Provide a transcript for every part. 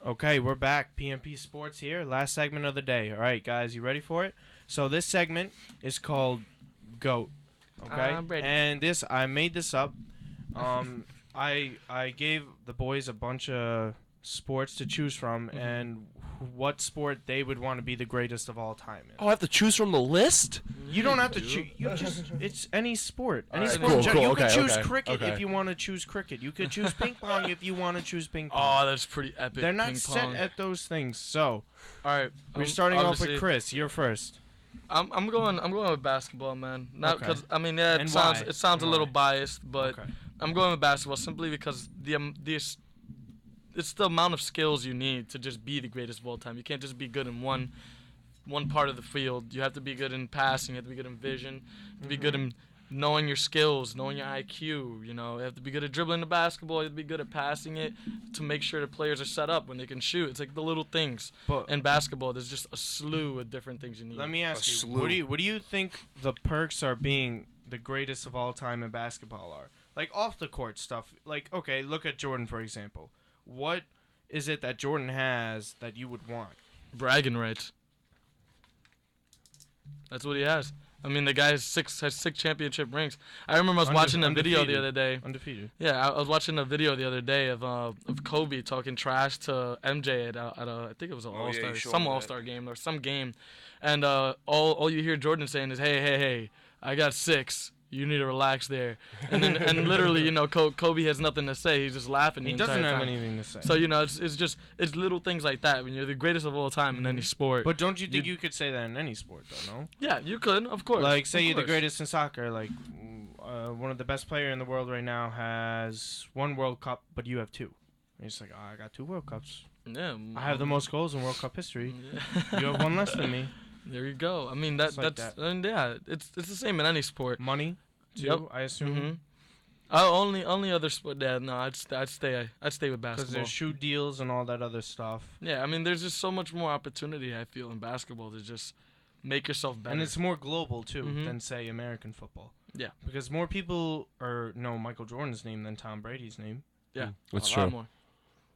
Okay, we're back. PMP Sports here. Last segment of the day. All right, guys, you ready for it? So this segment is called GOAT. Okay, I'm ready. and I made this up. I gave the boys a bunch of sports to choose from, and what sport they would want to be the greatest of all time in. Oh, I have to choose from the list? You don't have to choose. It's any sport. Any Alright, sport. cool, in general. cool, You could okay, choose okay, cricket okay. if you want to choose cricket. You could choose ping pong if you want to choose ping pong. Oh, that's pretty epic. They're not ping set pong. at those things. So All right, we're starting off with obviously, Chris. You're first. I'm going with basketball, man. Not Okay. because I mean, yeah, And it why? sounds a And little why? biased, but Okay. I'm going with basketball simply because it's the amount of skills you need to just be the greatest of all time. You can't just be good in one part of the field. You have to be good in passing. You have to be good in vision. You have to be good in knowing your skills, knowing your IQ. You know, you have to be good at dribbling the basketball. You have to be good at passing it to make sure the players are set up when they can shoot. It's like the little things. But In basketball, there's just a slew of different things you need. let me ask A you, slew. what do you think the perks are being the greatest of all time in basketball are? Like off the court stuff. Like, okay, look at Jordan for example. What is it that Jordan has that you would want? Bragging rights. That's what he has. I mean, the guy has six championship rings. I remember I was watching a video the Undefeated. other day. Undefeated. Yeah, I was watching a video the other day of Kobe talking trash to MJ at I think it was an Oh, yeah, All-Star, you showed some me that. All-Star game or some game, and all you hear Jordan saying is, hey, I got 6. You need to relax there, and then and literally, you know, Kobe has nothing to say. He's just laughing. He the doesn't entire have time. anything to say. So you know, it's little things like that. When you're the greatest of all time in any sport. But don't you think you could say that in any sport though, no? Yeah, you could, of course. Like, say of you're the course. greatest in soccer. Like, one of the best player in the world right now has 1 World Cup, but you have 2. And it's like, oh, I got 2 World Cups. Yeah, I have the most goals in World Cup history. Yeah. You have 1 less than me. There you go. I mean, Just like that's that. and yeah, it's the same in any sport. Money, too, Yep. I assume. Mm-hmm. Only other sport. Yeah, no, I'd stay with Because basketball. there's shoe deals and all that other stuff. Yeah, I mean, there's just so much more opportunity. I feel in basketball to just make yourself better. And it's more global, too, Mhm. than, say, American football. Yeah. Because more people know Michael Jordan's name than Tom Brady's name. yeah, That's a true. lot more.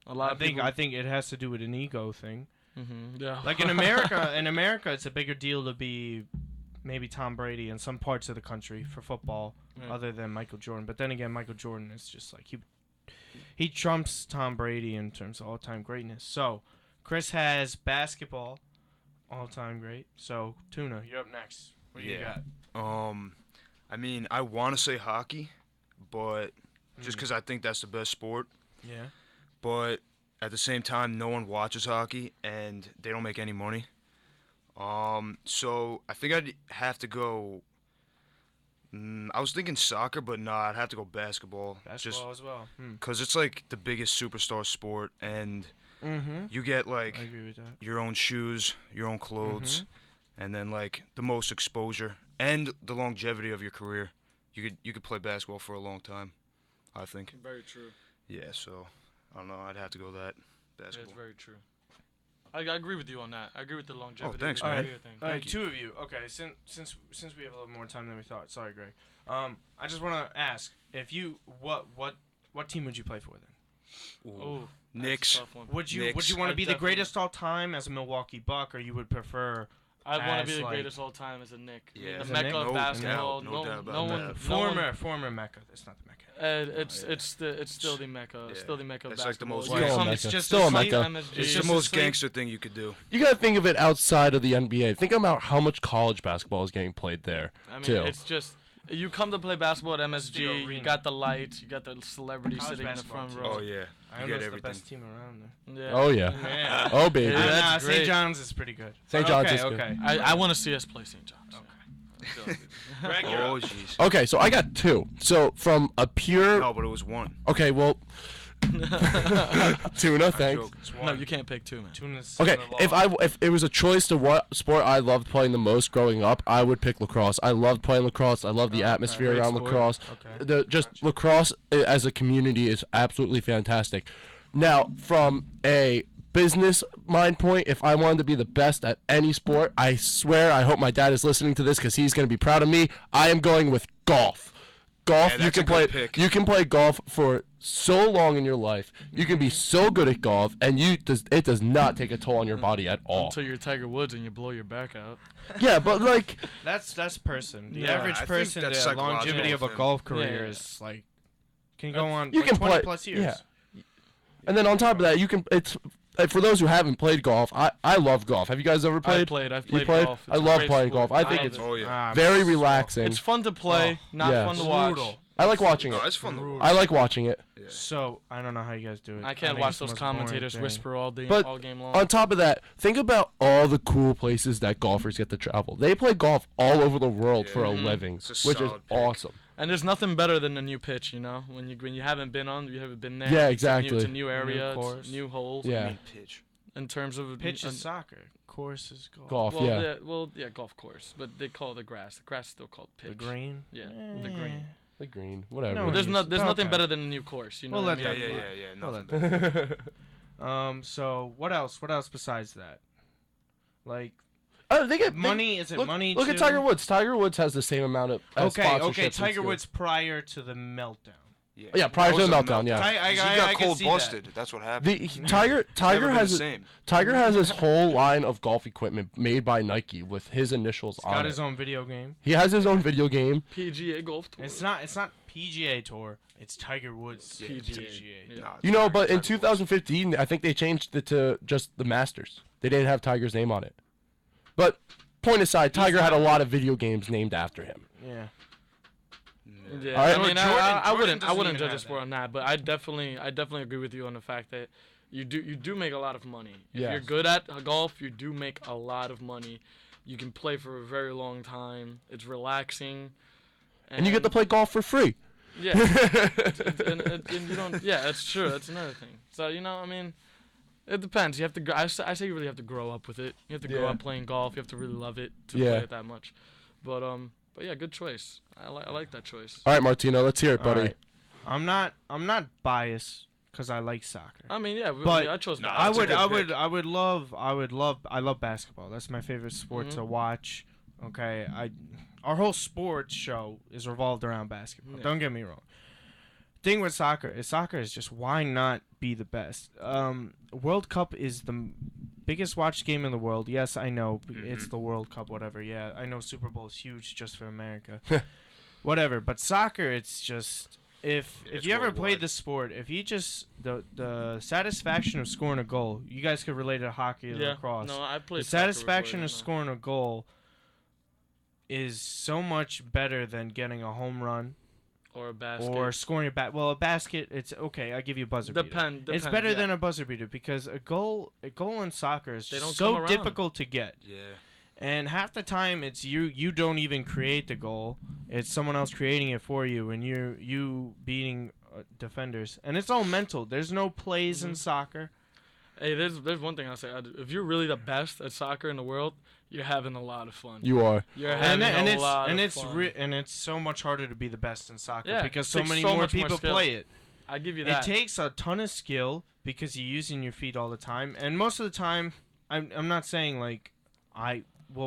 A lot of people. I think it has to do with an ego thing. Yeah. Like in America, it's a bigger deal to be maybe Tom Brady in some parts of the country for football, Yeah. other than Michael Jordan. But then again, Michael Jordan is just like he trumps Tom Brady in terms of all-time greatness. So Chris has basketball, all-time great. So Tuna, you're up next. What do you Yeah. got? I mean, I want to say hockey, but just Mm. because I think that's the best sport. Yeah. But at the same time, no one watches hockey, and they don't make any money. So I think I'd have to go. I was thinking soccer, but nah, I'd have to go basketball. Basketball as well. Because it's like the biggest superstar sport, and Mm-hmm. you get I like agree with that. your own shoes, your own clothes, Mm-hmm. and then like the most exposure and the longevity of your career. You could play basketball for a long time, I think. Very true. Yeah, so I don't know. I'd have to go that basketball. That's very true. I agree with you on that. I agree with the longevity. thanks, of the man. career thing. All right, Thank you. 2 of you. Okay, since we have a little more time than we thought. Sorry, Greg. I just want to ask if you what team would you play for then? Oh, Knicks. Tough one. Would you Knicks. want to I'd be the definitely- greatest all time as a Milwaukee Buck, or you would prefer I'd want to be as, the like- greatest all time as a Nick. Yeah. The As a mecca Knick? of No basketball. doubt, no doubt about no that. one, no former Mecca? It's not the Mecca. It's still the mecca. Yeah. It's still the mecca of It's like the basketball. most You gangster- come- It's Mecca. just Still a sleep- Mecca. MSG. It's the just most asleep. gangster thing you could do. You gotta think of it outside of the NBA. Think about how much college basketball is getting played there. I mean, too. it's just you come to play basketball at the MSG. You arena. got the lights. You got the celebrities College sitting in the basketball, front too. row. Oh yeah, I you know get it's everything. the best team around there. Yeah. Oh yeah. Yeah. Oh baby. Yeah. that's St. great. John's is pretty good. St. But John's okay, is good. okay. I want to see us play St. John's. Greg, you're Oh up. jeez. Okay, so I got 2. So from a pure. No, but it was one. Okay, well. Tuna, thanks. Joke. It's No, one. you can't pick 2, man. Tuna's Okay, in the if law. if it was a choice to what sport I loved playing the most growing up, I would pick lacrosse. I loved playing lacrosse. I love the atmosphere great around sport. lacrosse. Okay. Just lacrosse as a community is absolutely fantastic. Now, from a business mind point, if I wanted to be the best at any sport, I swear, I hope my dad is listening to this because he's going to be proud of me. I am going with golf. golf. Yeah, You that's can a play. good pick. You can play golf for so long in your life. You can be so good at golf, and it does not take a toll on your body at all. Until you're Tiger Woods and you blow your back out. Yeah, but like, That's person. The Yeah, average I think person, that's the longevity of a psychological. golf career Yeah. is like can go on You like can 20 play- plus years. yeah. and then on top of that, you can. It's for those who haven't played golf. I love golf. Have you guys ever played? I've You played played? golf. It's I a love great playing sport. golf. I think love it's it. Oh yeah. Ah, very so- relaxing. It's fun to play, not Yes. fun to watch. Brutal. I like watching No, it. it's fun to watch. I like watching it. So I don't know how you guys do it. I can't think watch it's the those most boring commentators thing. whisper all day, But all game long. On top of that, think about all the cool places that golfers get to travel. They play golf all over the world for a Mhm. living, It's a which is solid pick. awesome. And there's nothing better than a new pitch, you know, when you haven't been there. Yeah, It's a new- exactly. It's a new area, course. it's new holes. Yeah. Pitch. In terms of Pitch is soccer. Course is golf. Golf, Well, yeah, golf course, but they call it the grass. The grass is still called pitch. The green. Yeah, the green. The green, whatever. No, Well, there's Yes. there's nothing Okay. better than a new course, you know. We'll what let I Yeah, mean? yeah, yeah, yeah. We'll Nothing. let So what else? What else besides that? Like They get money? Is it look, money? Look at too? Tiger Woods. Tiger Woods has the same amount of Okay, sponsorships and Tiger skills. Woods prior to the meltdown. Yeah, prior to That the was a meltdown, yeah. I He can got see cold that. busted. That's what happened. Tiger Never been has the same. Tiger has his whole line of golf equipment made by Nike with his initials He's on got it. his own video game. He has his own video game. PGA Golf Tour. It's not PGA Tour. It's Tiger Woods Yeah, PGA. Yeah. Nah, You know, Tiger- but in Tiger Woods. 2015, I think they changed it to just the Masters. They didn't have Tiger's name on it. But point aside, Tiger had a lot of video games named after him. Yeah. Yeah, All right. I mean, Jordan- I Jordan wouldn't doesn't even judge a have sport on that, but I definitely agree with you on the fact that you do make a lot of money. If Yes. you're good at golf, you do make a lot of money. You can play for a very long time. It's relaxing, And you get to play golf for free. yeah, and you don't. Yeah, that's true. That's another thing. So you know, I mean, it depends. You have to. I say you really have to grow up with it. You have to grow Yeah. up playing golf. You have to really love it to Yeah. play it that much. But yeah, good choice. I like that choice. All right, Martino, let's hear it, buddy. All right. I'm not biased because I like soccer. I mean, yeah, But I chose. Nah, that. I that's a would, good I pick. would, I love basketball. That's my favorite sport to watch. Okay, our whole sports show is revolved around basketball. Yeah. Don't get me wrong. Thing with soccer is just why not be the best? World Cup is the biggest watched game in the world. Yes, I know it's the World Cup, whatever. Yeah, I know Super Bowl is huge just for America. Whatever, but soccer, it's just if It's you ever played worldwide. the sport, if you just the satisfaction of scoring a goal, you guys could relate it to hockey or Yeah, lacrosse. no, I played. The soccer satisfaction before, of you know. scoring a goal is so much better than getting a home run or a basket. or scoring a a basket. It's okay. I give you a buzzer beater. It's better than a buzzer beater because a goal in soccer is They don't come so around. difficult to get. Yeah. And half the time it's you don't even create the goal. It's someone else creating it for you and you beating defenders. And it's all mental. There's no plays in soccer. Hey, there's one thing I'll say. If you're really the best at soccer in the world, you're having a lot of fun. You are. You're And, having and a lot it's of fun. and it's so much harder to be the best in soccer Yeah, because it so takes many so more much more people skill. play it. I give you It that. takes a ton of skill because you're using your feet all the time, and most of the time, I'm not saying like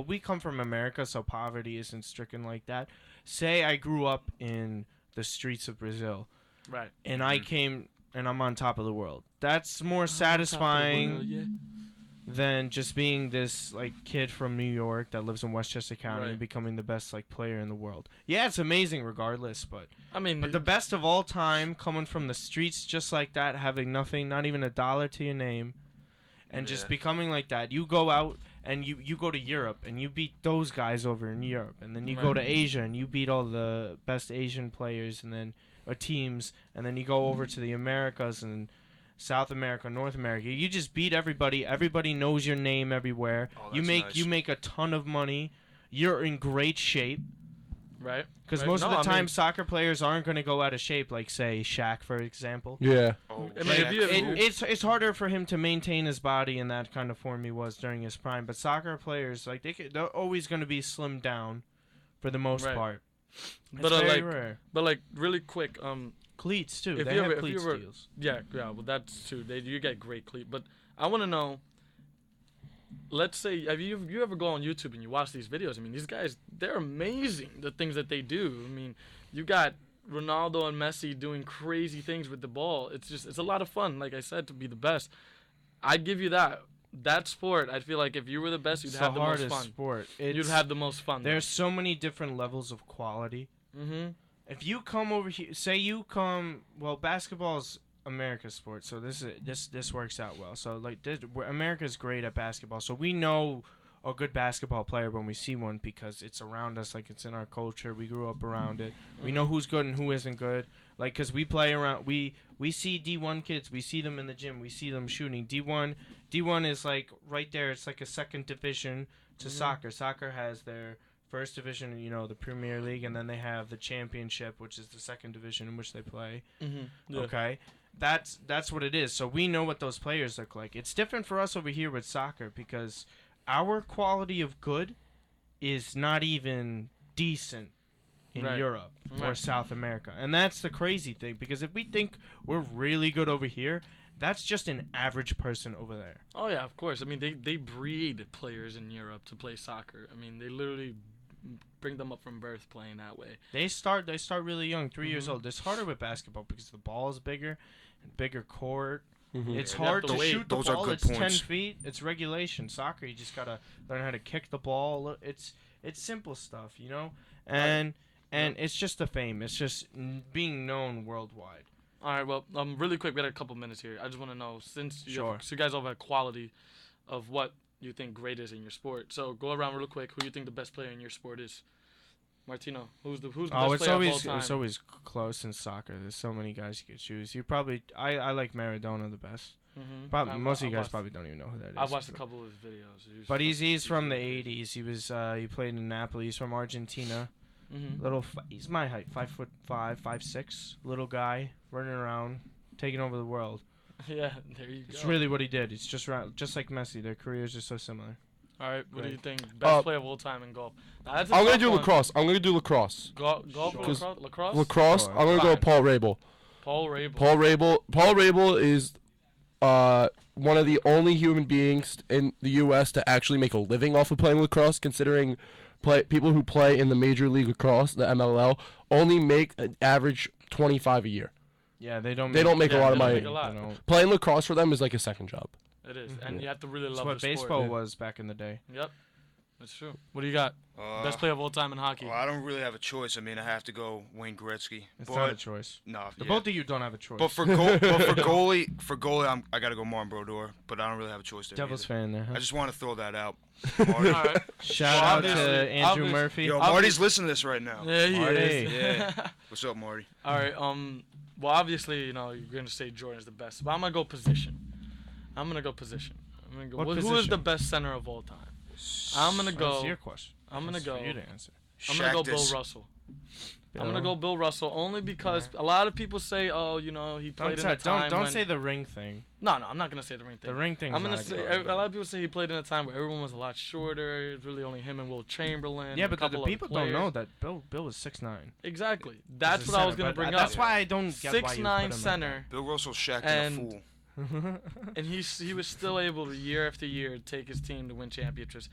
we come from America, so poverty isn't stricken like that. Say I grew up in the streets of Brazil, right. and I came and I'm on top of the world. That's more satisfying Yeah. than just being this like kid from New York that lives in Westchester County Right. and becoming the best like player in the world. Yeah, it's amazing regardless, but I mean, the best of all time, coming from the streets just like that, having nothing, not even $1 to your name, and just Yeah. becoming like that. You go out and you go to Europe and you beat those guys over in Europe, and then you go Right. to Asia and you beat all the best Asian players and then or teams, and then you go over to the Americas and South America, North America. You just beat everybody. Everybody knows your name everywhere. Oh, you that's make nice. a ton of money. You're in great shape. right? Because Right. most No, of the I time, mean- soccer players aren't going to go out of shape, like, say, Shaq, for example. Yeah. Oh, I mean, Like, if you- it's harder for him to maintain his body in that kind of form he was during his prime. But soccer players, like, they're always going to be slimmed down for the most Right. part. But, It's very like, rare. But like really quick, Cleats, too. if They you have ever- if cleat you ever- steals. yeah, well that's true. You get great cleat, but I want to know. Let's say, have you ever go on YouTube and you watch these videos? I mean, these guys, they're amazing. The things that they do. I mean, you got Ronaldo and Messi doing crazy things with the ball. It's a lot of fun, like I said, to be the best. I'd give you that. That sport, I feel like if you were the best, you'd It's have the the most hardest fun. sport. You'd have the most fun. There's so many different levels of quality. Mm-hmm. If you come over here, say you come, well, basketball's America's sport, so this works out well. So like America's great at basketball, so we know a good basketball player when we see one because it's around us, like it's in our culture. We grew up around it. We know who's good and who isn't good. Like, cause we play around. We see D1 kids. We see them in the gym. We see them shooting. D1 is like right there. It's like a second division to soccer. Soccer has their first division, the Premier League, and then they have the championship, which is the second division in which they play. Mm-hmm. Yeah. Okay, that's what it is. So we know what those players look like. It's different for us over here with soccer because our quality of good is not even decent in Right. Europe or Right. South America, and that's the crazy thing. Because if we think we're really good over here, that's just an average person over there. Oh yeah, of course. I mean, they breed players in Europe to play soccer. I mean, they literally bring them up from birth playing that way. They start really young, 3 years old. It's harder with basketball because the ball is bigger, bigger court. It's You have hard to to wait. shoot the Those are ball. good It's 10 points. feet. It's regulation. Soccer, you just gotta learn how to kick the ball. It's simple stuff, and it's just the fame. It's just being known worldwide. All right, well, really quick, we got a couple minutes here. I just want to know, since Sure. so you guys all have a quality of what you think great is in your sport. So go around real quick. Who you think the best player in your sport is? Martino, who's the best player of all time? It's always close in soccer. There's so many guys you could choose. You probably I like Maradona the best. Mm-hmm. Probably most of you guys probably don't even know who that is. I've watched a couple of his videos. But he's from the '80s. He played in Napoli. He's from Argentina. Mm-hmm. He's my height, 5'5", 5'6", little guy running around, taking over the world. Yeah, there you go. It's really what he did. It's just like Messi. Their careers are so similar. All right, what do Great. you think? Best player of all time in golf. Now, that's a I'm gonna tough do one. lacrosse. I'm gonna do lacrosse. Golf or Sure. lacrosse? Lacrosse. Sure. I'm gonna go Fine. Paul Rabel. Paul Rabel. Paul Rabel is one of the only human beings in the U.S. to actually make a living off of playing lacrosse, considering people who play in the Major League Lacrosse, the MLL, only make an average 25 a year. Yeah, they don't. They don't make a lot of they don't money. make a lot. They don't. Playing lacrosse for them is like a second job. It is, and you have to really That's love what the sport. baseball was back in the day. Yep, that's true. What do you got? Best player of all time in hockey. Well, I don't really have a choice. I mean, I have to go Wayne Gretzky. It's but not a choice. no, The yeah. both of you don't have a choice. But for goalie, I gotta go Martin Brodeur. But I don't really have a choice there. Devil's either. fan there. Huh? I just want to throw that out. All Marty. right. Shout Well, out obviously- to Andrew obvious- Murphy. Yo, Marty's listening to this right now. Yeah, he Marty. is. Yeah. What's up, Marty? All right. Well, obviously, you're gonna say Jordan's the best, but I'm gonna go position. I'm gonna go position. I'm gonna go. What Who is position? the best center of all time? I'm gonna go. That's your question. I'm gonna That's go. for you to answer. I'm gonna go Shaq Bill this. Russell. I'm gonna go Bill Russell only because a lot of people say, oh, he played in a time Don't when... say the ring thing. No, I'm not gonna say the ring thing. The ring thing. I'm gonna say a lot of people say he played in a time where everyone was a lot shorter. It was really only him and Will Chamberlain. Yeah, and a but the couple other people don't know players. that Bill was 6'9". Exactly. That's what I was gonna bring up. That's why I don't get why you put 6'9" him center, Bill Russell, Shaq, And- and a fool. and he was still able to year after year take his team to win championships.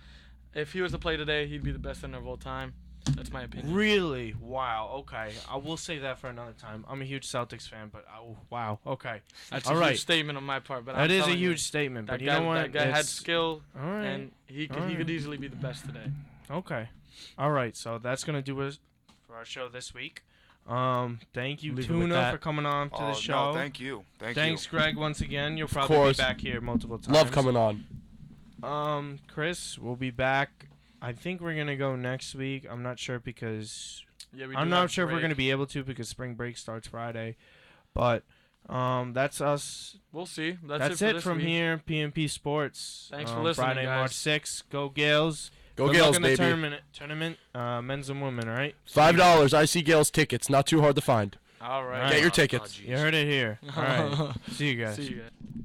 If he was to play today, he'd be the best center of all time. That's my opinion. Really? Wow. Okay. I will say that for another time. I'm a huge Celtics fan, but wow. Okay. That's All a right. huge statement on my part, but That I'm is a telling you, huge statement, That but you guy, know what? that guy had It's- skill, All right. and he could Alright. easily be the best today. Okay. All right. So that's gonna do it for our show this week. Thank you, Leave it with Tuna, that. for coming on to Oh, the show. no, thank you. Thanks, Greg, once again. You'll probably be course. back here multiple times. Love coming on. Chris, we'll be back. I think we're gonna go next week. I'm not sure because Yeah, we I'm do not have sure if we're break. gonna be able to because spring break starts Friday. But that's us. We'll see. That's it for it this from week. here. PMP Sports. Thanks for listening, Friday, guys. March 6th. Go Gales. Go Good Gales, luck in the baby. tournament, men's and women. All right. $5 IC Gales tickets. Not too hard to find. All right. All Get your right. tickets. You heard it here. All right. See you guys. See you guys.